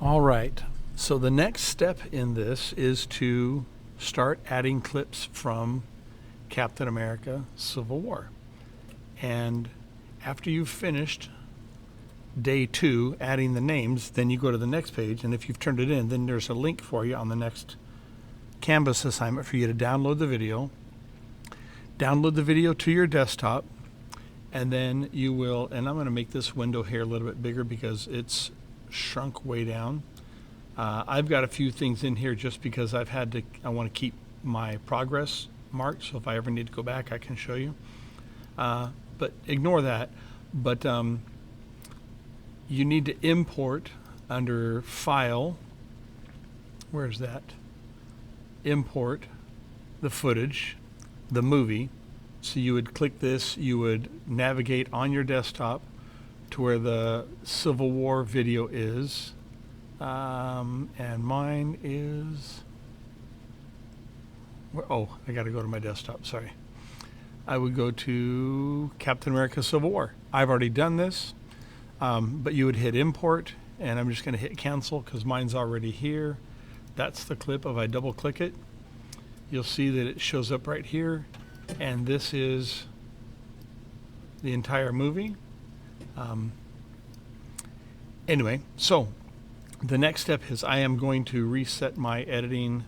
All right. So the next step in this is to start adding clips from Captain America Civil War. And after you've finished day 2 adding the names, then you go to the next page, and if you've turned it in, then there's a link for you on the next Canvas assignment for you to download the video. Download the video to your desktop, and then you will, and I'm going to make this window here a little bit bigger because it's shrunk way down. I've got a few things in here just because I want to keep my progress marked, so if I ever need to go back, I can show you. But ignore that. But you need to import under File. Where's that? Import the footage, the movie. So you would click this, you would navigate on your desktop to where the Civil War video is. And mine is, oh, I got to go to my desktop, sorry. I would go to Captain America Civil War. I've already done this, but you would hit import, and I'm just going to hit cancel because mine's already here. That's the clip. If I double click it, you'll see that it shows up right here, and this is the entire movie. Anyway, so the next step is I am going to reset my editing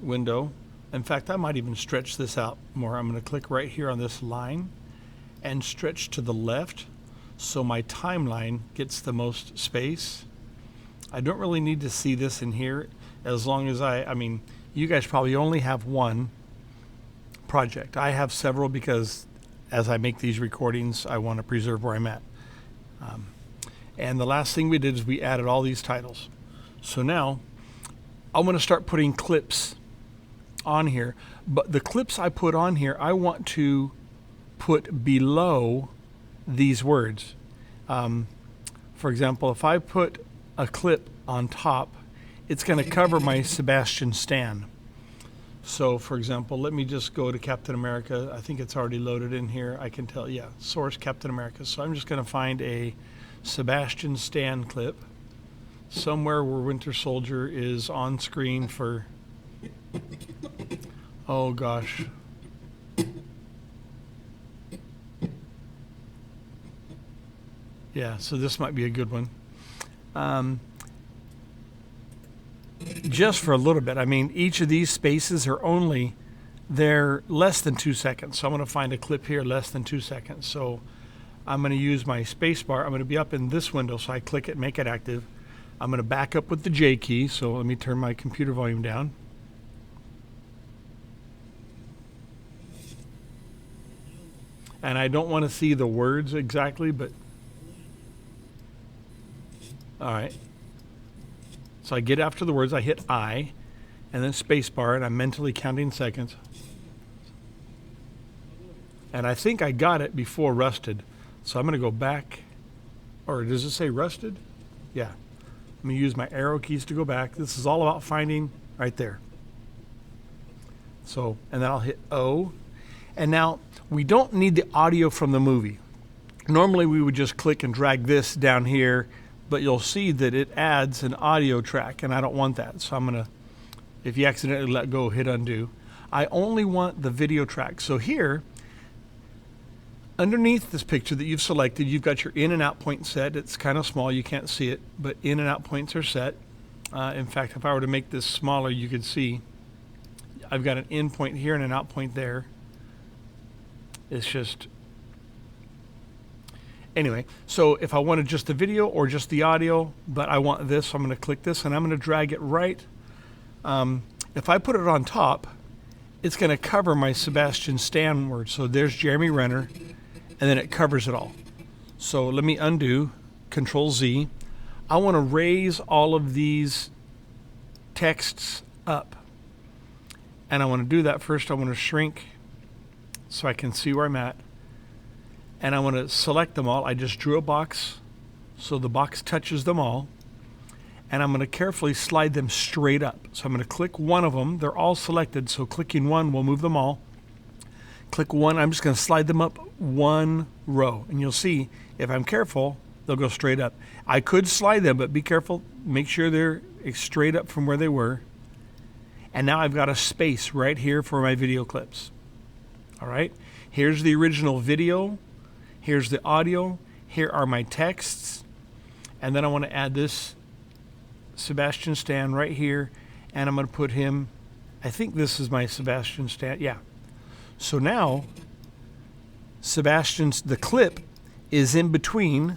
window. In fact, I might even stretch this out more. I'm going to click right here on this line and stretch to the left so my timeline gets the most space. I don't really need to see this in here as long as I mean, you guys probably only have one project. I have several because as I make these recordings, I want to preserve where I'm at. And the last thing we did is we added all these titles. So now I'm going to start putting clips on here. But the clips I put on here, I want to put below these words. For example, if I put a clip on top, it's going to cover my Sebastian Stan. So, for example, let me just go to Captain America. I think it's already loaded in here. I can tell, yeah, source Captain America. So I'm just going to find a Sebastian Stan clip somewhere where Winter Soldier is on screen for, oh gosh. Yeah, so this might be a good one. Just for a little bit. I mean, each of these spaces are only, they're less than 2 seconds. So I'm going to find a clip here less than 2 seconds. So I'm going to use my space bar. I'm going to be up in this window, so I click it, make it active. I'm going to back up with the J key. So let me turn my computer volume down. And I don't want to see the words exactly, but all right. So I get after the words, I hit I, and then space bar, and I'm mentally counting seconds. And I think I got it before rusted. So I'm going to go back, or does it say rusted? Yeah. I'm going to use my arrow keys to go back. This is all about finding right there. So, and then I'll hit O. And now we don't need the audio from the movie. Normally we would just click and drag this down here, but you'll see that it adds an audio track, and I don't want that. So I'm going to, if you accidentally let go, hit undo. I only want the video track. So here, underneath this picture that you've selected, you've got your in and out point set. It's kind of small, you can't see it, but in and out points are set. In fact, if I were to make this smaller, you could see I've got an in point here and an out point there. It's just, anyway, so if I wanted just the video or just the audio, but I want this, so I'm going to click this and I'm going to drag it right. If I put it on top, it's going to cover my Sebastian Stan word. So there's Jeremy Renner, and then it covers it all. So let me undo, Control Z. I want to raise all of these texts up. And I want to do that first. I want to shrink so I can see where I'm at. And I want to select them all. I just drew a box so the box touches them all. And I'm going to carefully slide them straight up. So I'm going to click one of them. They're all selected, so clicking one will move them all. Click one. I'm just going to slide them up one row. And you'll see, if I'm careful, They'll go straight up. I could slide them, but be careful. Make sure they're straight up from where they were. And now I've got a space right here for my video clips. All right. Here's the original video. Here's the audio. Here are my texts. And then I want to add this Sebastian Stan right here. And I'm going to put him, I think this is my Sebastian Stan. Yeah. So now the clip is in between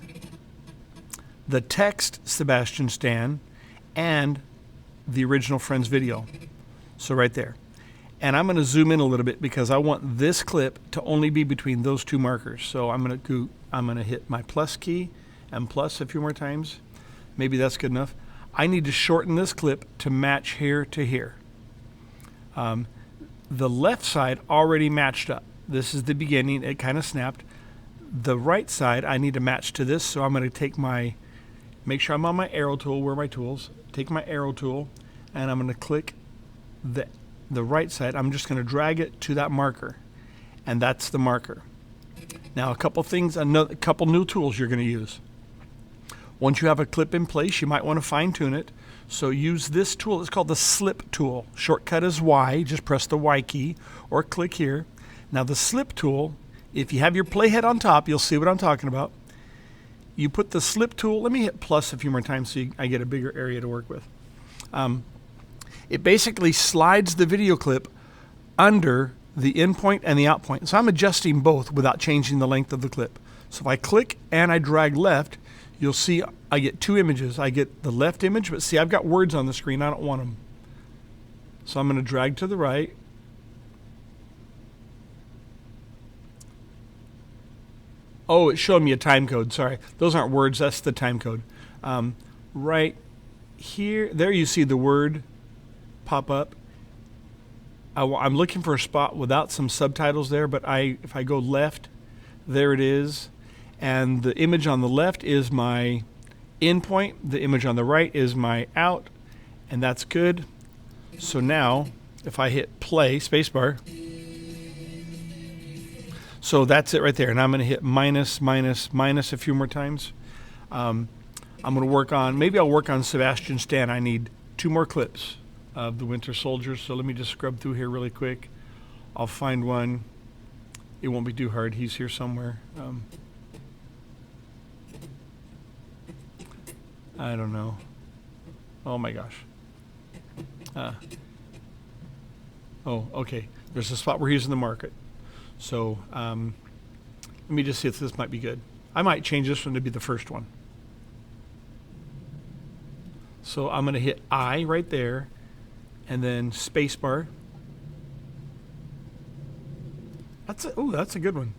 the text Sebastian Stan and the original Friends video. So right there. And I'm going to zoom in a little bit because I want this clip to only be between those two markers. So I'm going to hit my plus key and plus a few more times. Maybe that's good enough. I need to shorten this clip to match here to here. The left side already matched up. This is the beginning. It kind of snapped. The right side I need to match to this. So I'm going to make sure I'm on my arrow tool. Where are my tools? Take my arrow tool and I'm going to click the right side. I'm just going to drag it to that marker, and that's the marker. Now a couple new tools you're going to use. Once you have a clip in place, you might want to fine tune it. So use this tool. It's called the slip tool. Shortcut is Y. Just press the Y key or click here. Now the slip tool, if you have your playhead on top, you'll see what I'm talking about. You put the slip tool, let me hit plus a few more times so I get a bigger area to work with. It basically slides the video clip under the in point and the out point. So I'm adjusting both without changing the length of the clip. So if I click and I drag left, you'll see I get two images. I get the left image, but see, I've got words on the screen. I don't want them. So I'm going to drag to the right. Oh, it's showing me a time code. Sorry. Those aren't words. That's the time code. Right here, there you see the word pop up. I'm looking for a spot without some subtitles there, but if I go left, there it is. And the image on the left is my in point. The image on the right is my out, and that's good. So now, if I hit play, spacebar, so that's it right there. And I'm going to hit minus, minus, minus a few more times. I'm going to work on, maybe I'll work on Sebastian Stan. I need 2 more clips of the Winter Soldier. So let me just scrub through here really quick. I'll find one. It won't be too hard. He's here somewhere. I don't know. Oh my gosh. Oh, okay. There's a spot where he's in the market. So let me just see if this might be good. I might change this one to be the first one. So I'm going to hit I right there and then spacebar. That's a good one.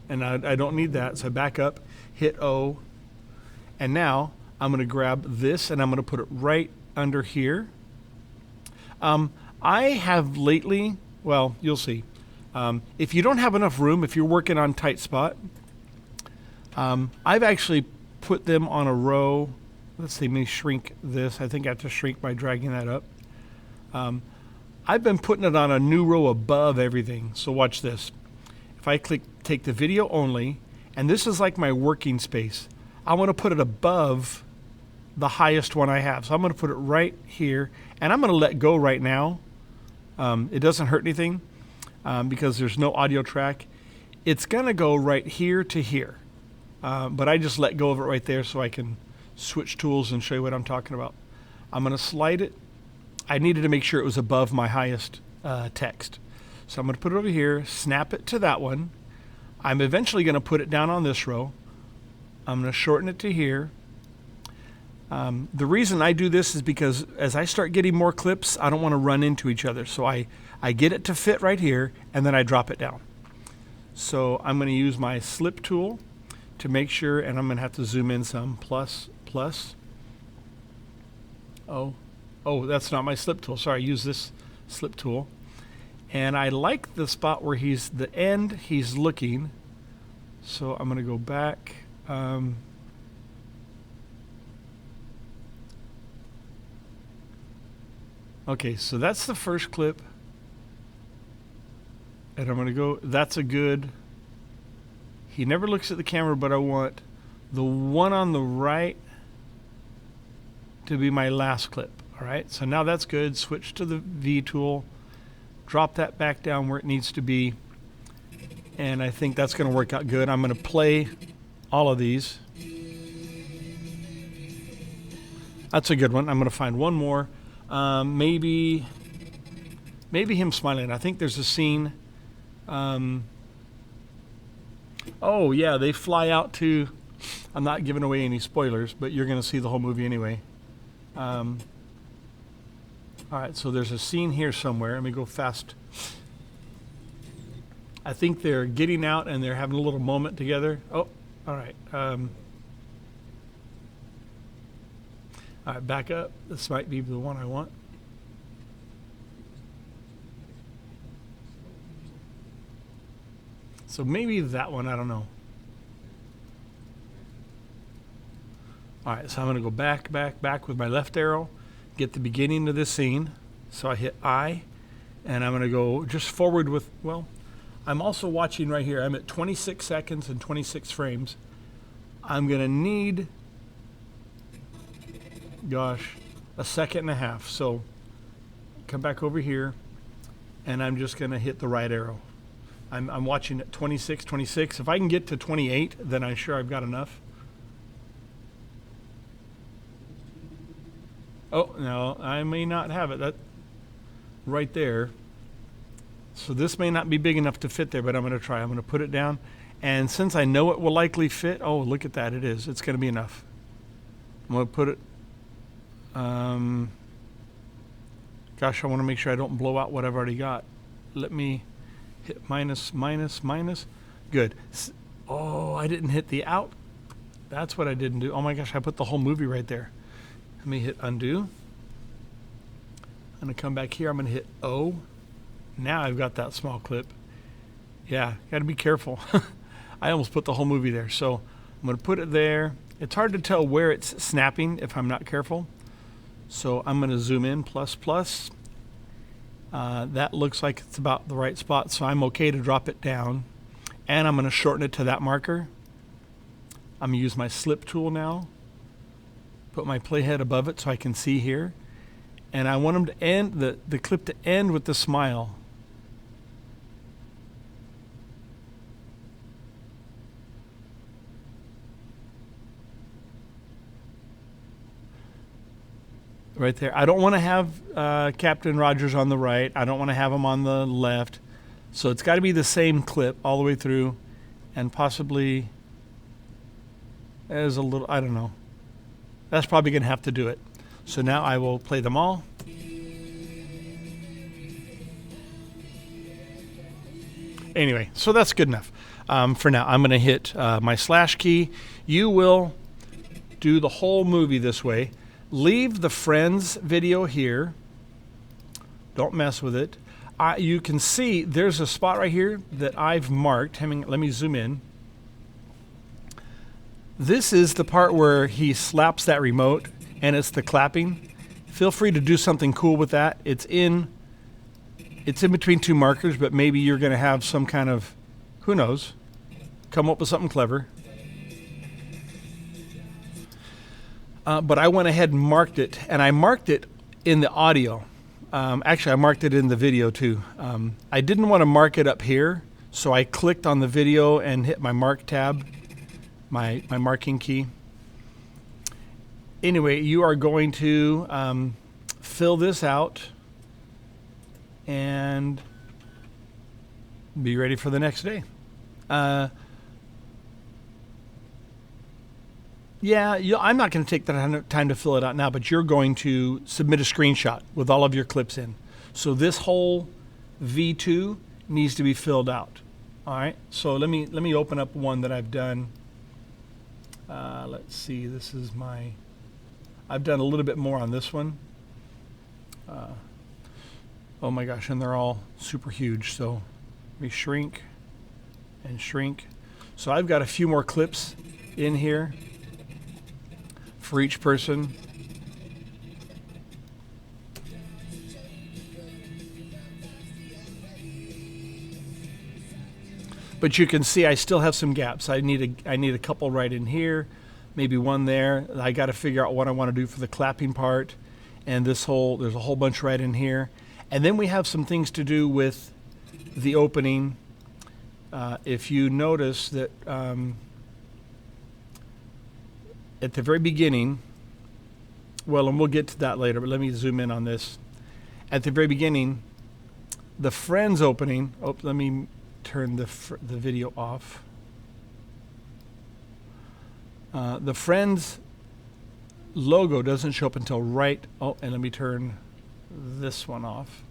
And I don't need that, so I back up, hit O, and now I'm going to grab this and I'm going to put it right under here. I have lately, well, you'll see. If you don't have enough room, if you're working on tight spot, I've actually put them on a row. Let's see, let me shrink this. I think I have to shrink by dragging that up. I've been putting it on a new row above everything. So watch this. If I take the video only, and this is like my working space, I want to put it above the highest one I have. So I'm going to put it right here, and I'm going to let go right now. It doesn't hurt anything because there's no audio track. It's going to go right here to here, but I just let go of it right there so I can switch tools and show you what I'm talking about. I'm going to slide it. I needed to make sure it was above my highest text. So I'm going to put it over here, snap it to that one. I'm eventually going to put it down on this row. I'm going to shorten it to here. The reason I do this is because as I start getting more clips, I don't want to run into each other. So I get it to fit right here, and then I drop it down. So I'm going to use my slip tool to make sure, and I'm going to have to zoom in some, plus. Oh, that's not my slip tool. Sorry, use this slip tool. And I like the spot where he's looking. So I'm going to go back. Okay, so that's the first clip. And I'm going to go, that's a good, he never looks at the camera, but I want the one on the right to be my last clip. All right, so now that's good. Switch to the V tool, drop that back down where it needs to be, and I think that's going to work out good. I'm going to play all of these. That's a good one. I'm going to find one more. Maybe him smiling. I think there's a scene. Oh, yeah, they fly out to... I'm not giving away any spoilers, but you're going to see the whole movie anyway. All right, so there's a scene here somewhere. Let me go fast. I think they're getting out and they're having a little moment together. Oh, all right. All right, back up. This might be the one I want. So maybe that one, I don't know. All right, so I'm going to go back with my left arrow, get the beginning of this scene. So I hit I, and I'm going to go just forward with, well, I'm also watching right here. I'm at 26 seconds and 26 frames. I'm going to need, gosh, a second and a half. So come back over here, and I'm just going to hit the right arrow. I'm watching at 26, 26. If I can get to 28, then I'm sure I've got enough. Oh, no, I may not have it. That right there. So this may not be big enough to fit there, but I'm going to try. I'm going to put it down. And since I know it will likely fit, oh, look at that. It is. It's going to be enough. I'm going to put it. Gosh, I want to make sure I don't blow out what I've already got. Let me hit minus. Good. Oh, I didn't hit the out. That's what I didn't do. Oh my gosh, I put the whole movie right there. Let me hit undo. I'm going to come back here. I'm going to hit O. Now I've got that small clip. Yeah, got to be careful. I almost put the whole movie there. So I'm going to put it there. It's hard to tell where it's snapping if I'm not careful. So I'm going to zoom in, plus. That looks like it's about the right spot, so I'm okay to drop it down. And I'm going to shorten it to that marker. I'm going to use my slip tool now. Put my playhead above it so I can see here. And I want them to end, the clip to end with the smile. Right there. I don't want to have Captain Rogers on the right. I don't want to have him on the left. So it's got to be the same clip all the way through, and possibly as a little, I don't know. That's probably going to have to do it. So now I will play them all. Anyway, so that's good enough for now. I'm going to hit my slash key. You will do the whole movie this way. Leave the Friends video here. Don't mess with it. You can see there's a spot right here that I've marked. Let me zoom in. This is the part where he slaps that remote, and it's the clapping. Feel free to do something cool with that. It's in between two markers, but maybe you're going to have some kind of, who knows, come up with something clever. But I went ahead and marked it, and I marked it in the audio. Actually, I marked it in the video too. I didn't want to mark it up here, so I clicked on the video and hit my mark tab, my marking key. Anyway, you are going to fill this out and be ready for the next day. I'm not going to take the time to fill it out now, but you're going to submit a screenshot with all of your clips in. So this whole V2 needs to be filled out. All right. So let me open up one that I've done. Let's see. This is I've done a little bit more on this one. Oh my gosh, and they're all super huge. So let me shrink and shrink. So I've got a few more clips in here for each person. But you can see I still have some gaps. I need a couple right in here, maybe one there. I got to figure out what I want to do for the clapping part, and there's a whole bunch right in here. And then we have some things to do with the opening. If you notice that at the very beginning, well, and we'll get to that later, but let me zoom in on this. At the very beginning, the Friends opening, let me turn the video off. The Friends logo doesn't show up until and let me turn this one off.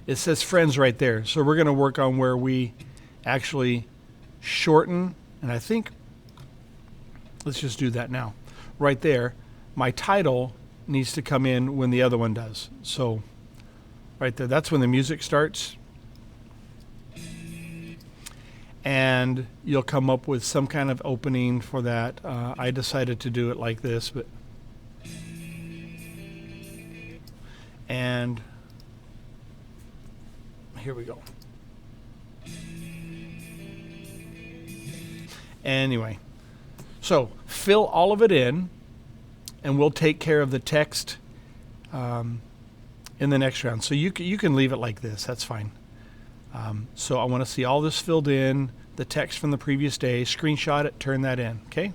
It says Friends right there. So we're going to work on where we actually shorten, and I think, let's just do that now. Right there, my title needs to come in when the other one does. So right there, that's when the music starts. And you'll come up with some kind of opening for that. I decided to do it like this, and here we go. Anyway, so fill all of it in, and we'll take care of the text in the next round. So you can leave it like this. That's fine. So I want to see all this filled in, the text from the previous day, screenshot it, turn that in, okay?